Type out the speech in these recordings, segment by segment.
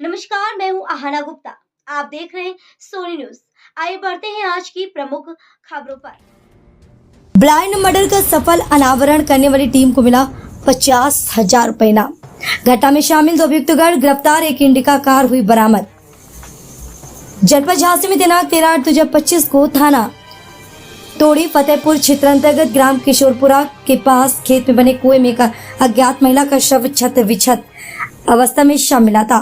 नमस्कार, मैं हूं आहाना गुप्ता। आप देख रहे हैं सोनी न्यूज। आइए बढ़ते हैं आज की प्रमुख खबरों पर। ब्लाइंड मर्डर का सफल अनावरण करने वाली टीम को मिला 50,000 रुपए इनाम। घटना में शामिल 2 अभियुक्तगण गिरफ्तार, एक इंडिका कार हुई बरामद। जनपद झांसी में दिनांक 13/8/2025 को थाना तोड़ी फतेहपुर क्षेत्र अंतर्गत ग्राम किशोरपुरा के पास खेत में बने कुएं में एक अज्ञात महिला का शव छत विक्षत अवस्था में शव मिला था।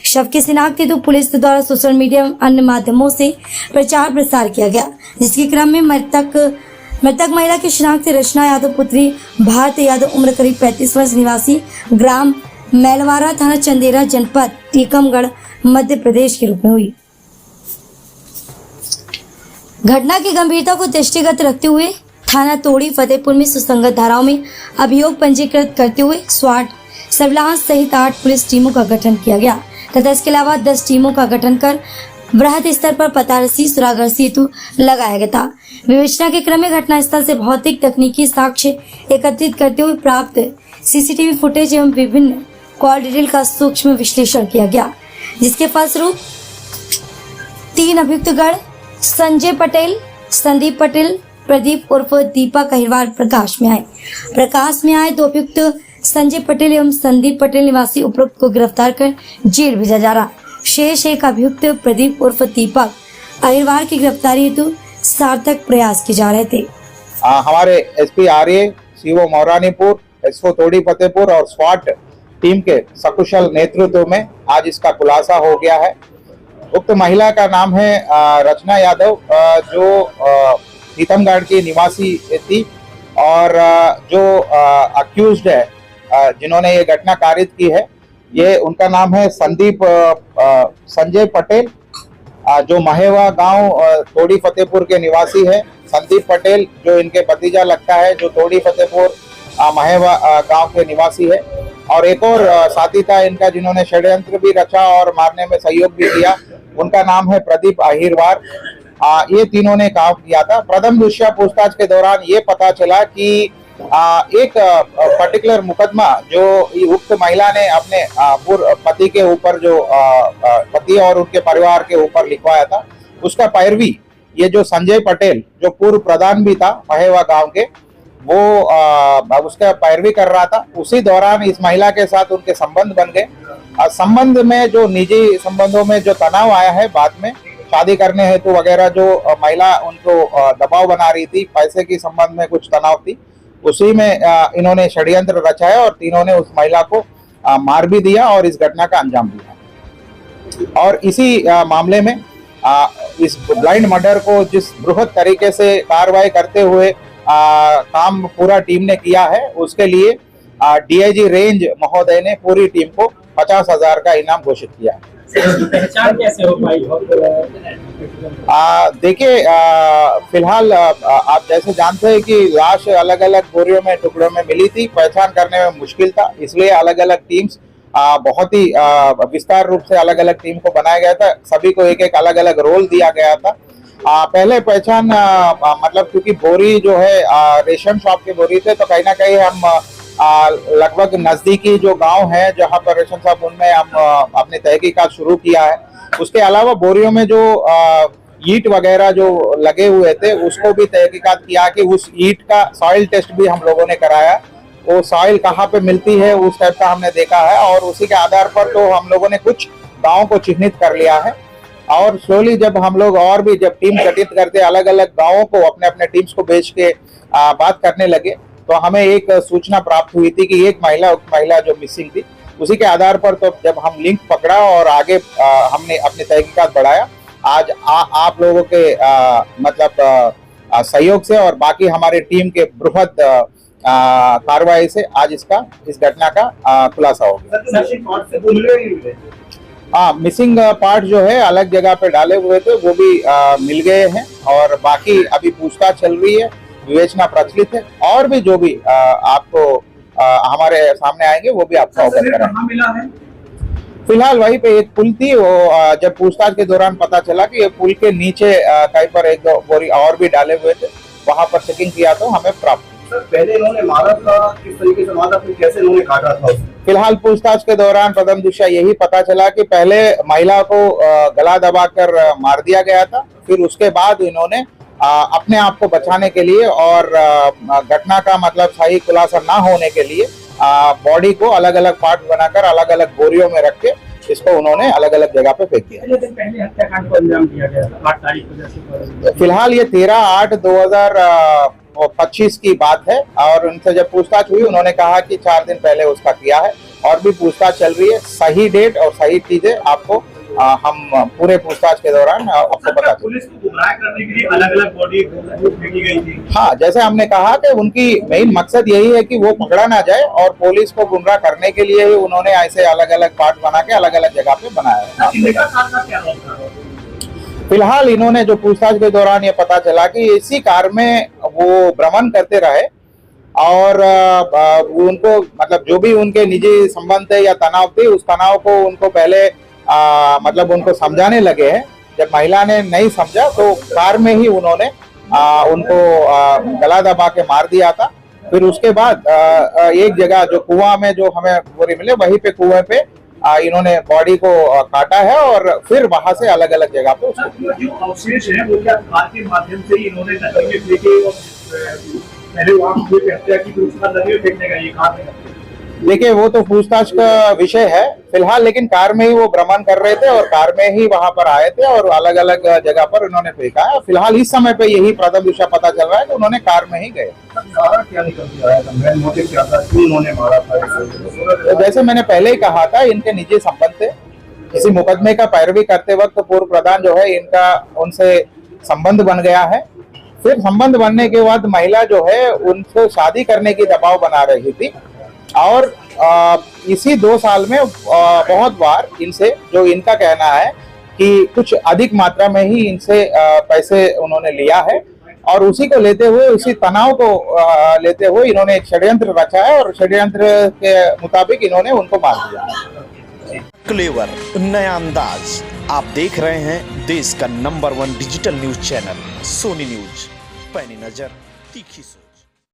शव की शिनाख्त हेतु पुलिस द्वारा सोशल मीडिया एवं अन्य माध्यमों से प्रचार प्रसार किया गया, जिसके क्रम में मृतक महिला की शिनाख्त रचना यादव पुत्री भारत यादव उम्र करीब 35 वर्ष, निवासी ग्राम मैलवारा, थाना चंदेरा, जनपद टीकमगढ़, मध्य प्रदेश के रूप में हुई। घटना की गंभीरता को दृष्टिगत रखते हुए थाना तोड़ी फतेहपुर में सुसंगत धाराओं में अभियोग पंजीकृत करते हुए स्वाट, सर्विलांस सहित 8 पुलिस टीमों का गठन किया गया तथा इसके अलावा 10 टीमों का गठन कर बृहद स्तर पर पता रसी सुरागरसी हेतु लगाया गया था। विवेचना के क्रम में घटनास्थल से भौतिक तकनीकी साक्ष्य एकत्रित करते हुए प्राप्त सीसीटीवी फुटेज एवं विभिन्न कॉल डिटेल का सूक्ष्म विश्लेषण किया गया, जिसके फलस्वरूप 3 अभियुक्तगण संजय पटेल, संदीप पटेल, प्रदीप उर्फ दीपक अहिरवार प्रकाश में आए 2 अभियुक्त संजय पटेल एवं संदीप पटेल निवासी उपरोक्त को गिरफ्तार कर जेल भेजा जा रहा। शेष एक अभियुक्त प्रदीप उर्फ दीपक अहिरवार की गिरफ्तारी हेतु सार्थक प्रयास किए जा रहे थे। हमारे एसपी आर्य, सीओ मौरानीपुर, एसओ तोड़ी फतेहपुर और स्वाट टीम के सकुशल नेतृत्व में आज इसका खुलासा हो गया है। उक्त महिला का नाम है रचना यादव, जो टीकमगढ़ की निवासी थी और जो अक्यूज्ड है, जिन्होंने ये घटना कारित की है, ये उनका नाम है संजय पटेल, जो महेवा गांव तोड़ी फतेहपुर के निवासी है। संदीप पटेल जो इनके भतीजा लगता है, जो तोड़ी फतेहपुर महेवा गांव के निवासी है। और एक और साथी था इनका, जिन्होंने षड्यंत्र भी रचा और मारने में सहयोग भी किया, उनका नाम है प्रदीप अहिरवार। ये तीनों ने काम किया था। प्रथम दृष्टया पूछताछ के दौरान ये पता चला कि एक पर्टिकुलर मुकदमा जो उक्त महिला ने अपने पति के ऊपर, जो पति और उनके परिवार के ऊपर लिखवाया था, उसका पैरवी ये जो संजय पटेल, जो पूर्व प्रधान भी था महेवा गांव के, वो उसका पैरवी कर रहा था। उसी दौरान इस महिला के साथ उनके संबंध बन गए। संबंध में जो निजी संबंधों में जो तनाव आया है, बाद में शादी करने हेतु वगैरह जो महिला उनको दबाव बना रही थी, पैसे की संबंध में कुछ तनाव थी, उसी में इन्होंने षड्यंत्र रचाया और तीनों ने उस महिला को मार भी दिया और इस घटना का अंजाम दिया। और इसी मामले में इस ब्लाइंड मर्डर को जिस बृहद तरीके से कार्रवाई करते हुए काम पूरा टीम ने किया है, उसके लिए डीआईजी रेंज महोदय ने पूरी टीम को 50,000 का इनाम घोषित किया है। पहचान कैसे हो पाई? देखिए, फिलहाल आप जैसे जानते हैं कि लाश अलग अलग बोरियों में, टुकड़ों में मिली थी। पहचान करने में मुश्किल था, इसलिए अलग अलग टीम्स बहुत ही विस्तार रूप से अलग अलग टीम को बनाया गया था। सभी को एक एक अलग अलग रोल दिया गया था। पहले पहचान मतलब क्योंकि बोरी जो है रेशम शॉप के बोरी थे, तो कहीं ना कहीं हम लगभग नजदीकी जो गांव है जहां पर रेशम शॉप, उनमें हम अपनी तहकीकात शुरू किया है। उसके अलावा बोरियों में जो ईंट वगैरह जो लगे हुए थे, उसको भी तहकीकात किया कि उस ईंट का सॉइल टेस्ट भी हम लोगों ने कराया। वो सॉइल कहाँ पे मिलती है उस टाइप का हमने देखा है, और उसी के आधार पर तो हम लोगों ने कुछ गाँव को चिन्हित कर लिया है। और स्लोली जब हम लोग और भी जब टीम गठित करते, अलग अलग गाँवों को अपने अपने टीम्स को भेज के बात करने लगे, तो हमें एक सूचना प्राप्त हुई थी कि एक महिला जो मिसिंग थी। उसी के आधार पर तो जब हम लिंक पकड़ा और आगे हमने अपनी तहकीकात बढ़ाया। आज आप लोगों के मतलब सहयोग से और बाकी हमारे टीम के बृहद कार्रवाई से आज इस घटना का खुलासा हो गया। मिसिंग पार्ट जो है अलग जगह पे डाले हुए थे, वो भी मिल गए हैं और बाकी अभी पूछताछ चल रही है, विवेचना प्रचलित है। और भी जो भी आपको हमारे सामने आएंगे वो भी आपको अवगत कराएंगे। फिलहाल वहीं पे एक पुल थी, वो जब पूछताछ के दौरान पता चला कि ये पुल के नीचे कहीं पर एक बोरी और भी डाले हुए थे, वहां पर चेकिंग किया तो हमें प्राप्त। सर, पहले इन्होंने मारा था, किस तरीके से मारा था, फिर कैसे इन्होंने काटा था? फिलहाल पूछताछ के दौरान प्रथम दृष्टया यही पता चला कि पहले महिला को गला दबाकर मार दिया गया था, फिर उसके बाद इन्होंने अपने आप को बचाने के लिए और घटना का मतलब सही खुलासा ना होने के लिए बॉडी को अलग अलग पार्ट बनाकर अलग अलग बोरियों में रख के इसको उन्होंने अलग अलग जगह पे फेंक दिया। पहले दिन पहले हत्याकांड को अंजाम दिया गया था 8 तारीख को जैसे। फिलहाल ये 13/8/2025 की बात है और उनसे जब पूछताछ हुई उन्होंने कहा कि 4 दिन पहले उसका किया है और भी पूछताछ चल रही है। सही डेट और सही चीजें आपको हम पूरे पूछताछ के दौरान आपको बता दें। पुलिस को गुमराह करने के लिए अलग-अलग बॉडी फेंकी गई थी। हाँ, जैसे हमने कहा कि उनकी मेन मकसद यही है कि वो पकड़ा ना जाए और पुलिस को गुमराह करने के लिए ही उन्होंने ऐसे अलग अलग पार्ट बना के अलग अलग जगह पे बनाया है। फिलहाल इन्होंने जो पूछताछ के दौरान ये पता चला कि इसी कार में वो भ्रमण करते रहे और उनको मतलब जो भी उनके निजी संबंध थे या तनाव थे उस तनाव को उनको पहले मतलब उनको समझाने लगे हैं। जब महिला ने नहीं समझा तो कार में ही उन्होंने उनको गला दबा के मार दिया था। फिर उसके बाद एक जगह जो कुआं में जो हमें बोरी मिले वहीं पे कुएं पे इन्होंने बॉडी को काटा है और फिर वहां से अलग अलग जगह पे उसको जो अवशेष है वो क्या कार के माध्यम से ही इन्होंने नदी में फेंके और पहले वहां पे हत्या की फिर उसका नदी में फेंकने का ये कार में। देखिए वो तो पूछताछ का विषय है फिलहाल, लेकिन कार में ही वो भ्रमण कर रहे थे और कार में ही वहां पर आए थे और अलग अलग जगह पर उन्होंने फेंका है। फिलहाल इस समय पे यही प्रथम दृष्टया पता चल रहा है कि उन्होंने कार में ही गए। क्या निकल के आया था, मेन मोटिव क्या था, क्यों उन्होंने मारा था? तो जैसे मैंने पहले ही कहा था इनके निजी संबंध थे। किसी मुकदमे का पैरवी करते वक्त पूर्व प्रधान जो है इनका उनसे संबंध बन गया है। फिर संबंध बनने के बाद महिला जो है उनको शादी करने की दबाव बना रही थी और इसी 2 साल में बहुत बार इनसे जो इनका कहना है कि कुछ अधिक मात्रा में ही इनसे पैसे उन्होंने लिया है और उसी को लेते हुए उसी तनाव को लेते हुए इन्होंने एक षड्यंत्र रचा है और षड्यंत्र के मुताबिक इन्होंने उनको मार दिया। क्लेवर नया अंदाज आप देख रहे हैं देश का number 1 digital news channel Sony news. पैनी नजर तीखी सोच।